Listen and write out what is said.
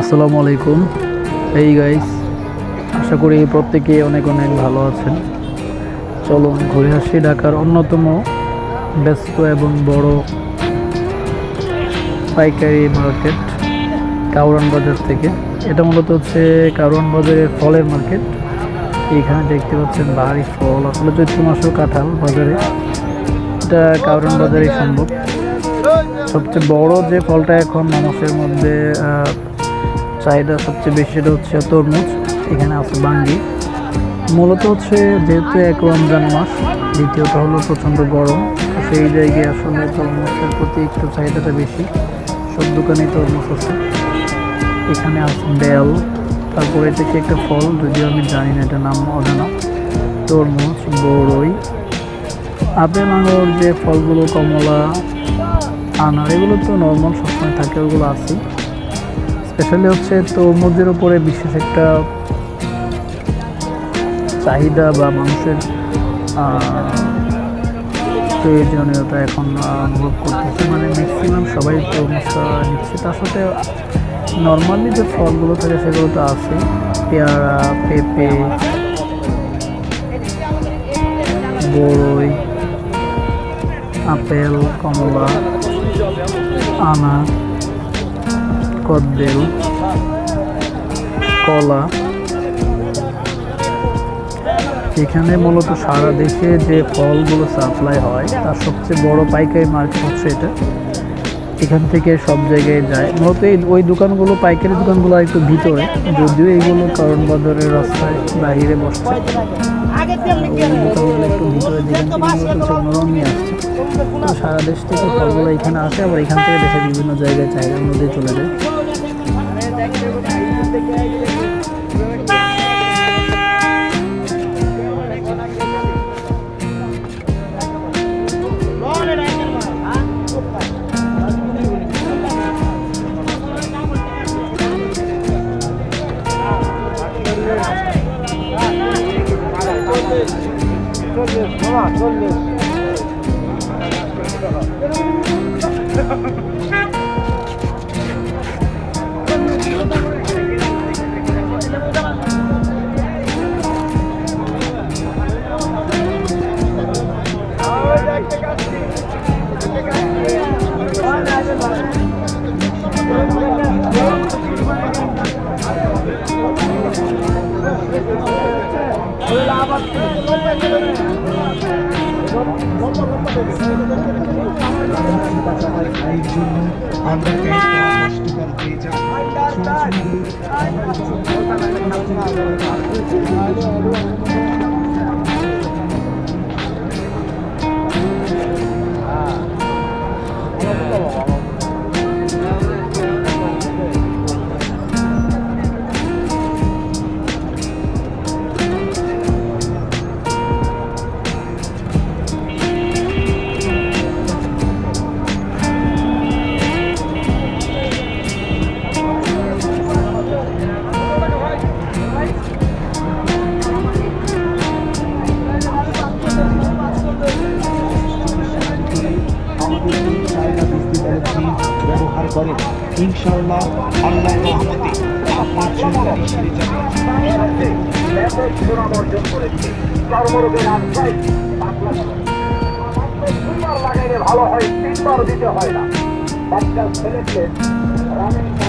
আসসালামু আলাইকুম। এই গাইস, আশা করি প্রত্যেকে অনেক অনেক ভালো আছেন। চলুন ঘুরে আসি ঢাকার অন্যতম ব্যস্ত এবং বড় পাইকারি মার্কেট কাউরান বাজার থেকে। এটা মূলত হচ্ছে কাউরান বাজারের ফলের মার্কেট। এখানে দেখতে পাচ্ছেন ভারী ফল, আসলে চৈত্র মাসের কাঁঠাল বাজারে। এটা কাউরান বাজারেই সম্ভব। সবচেয়ে বড় যে ফলটা এখন মানুষের মধ্যে চাহিদা সবচেয়ে বেশি, সেটা হচ্ছে তরমুজ। এখানে আছে বাঙ্গি। মূলত হচ্ছে যেহেতু এক রমজান মাস, দ্বিতীয়ত হলো প্রচণ্ড গরম, তো সেই জায়গায় আসলে তরমুজের প্রতি একটু চাহিদাটা বেশি। সব দোকানেই তরমুজ আছে। এখানে আছে বেল, তারপরে এটা কি একটা ফল, যদিও আমি জানি না, এটা নাম অজানা। তরমুজ, বড়ই, আপেল, আঙুর, যে ফলগুলো, কমলা, আনার, এগুলো তো নর্মাল সবসময় থাকে, ওগুলো আছে। স্পেশালি হচ্ছে তরমুজের উপরে বিশেষ একটা চাহিদা বা মানুষের প্রয়োজনীয়তা এখন অনুভব করতেছে। মানে ম্যাক্সিমাম সবাই তরমুজটা নিচ্ছে। তার সাথে নর্মালি যে ফলগুলো থাকে সেগুলো তো আছে, পেয়ারা, পেঁপে, বড়ই, আপেল, কমলা, আনার, কদবেল, কলা। এখানে মূলত সারা দেশে যে ফলগুলো সাপ্লাই হয় তার সবচেয়ে বড় পাইকারি মার্কেট হচ্ছে এটা। এখান থেকে সব জায়গায় যায়। মূলত ওই দোকানগুলো, পাইকারি দোকানগুলো একটু ভিতরে, যদিও এইগুলো কারণ বাজারের রাস্তায় বাহিরে বসছে। ওই দোকানগুলো একটু ভিতরে, যেখান থেকে মূলত অন্যরাও নিয়ে আসছে। তো সারা দেশ থেকে ফলগুলো এখানে আসে, আবার এখান থেকে দেশের বিভিন্ন জায়গায় চাহিদার মধ্যে চলে যায়। ব্যবহার করে ইনশাআল্লাহ আল্লাহর রহমতে আপনার জীবন সেরে যাবে। অর্জন করেছে চর্মরোগের আশ্রয় দুইবার লাগাইলে ভালো হয়, তিনবার দিতে হয় না। বাচ্চা ছেলেকে ভাই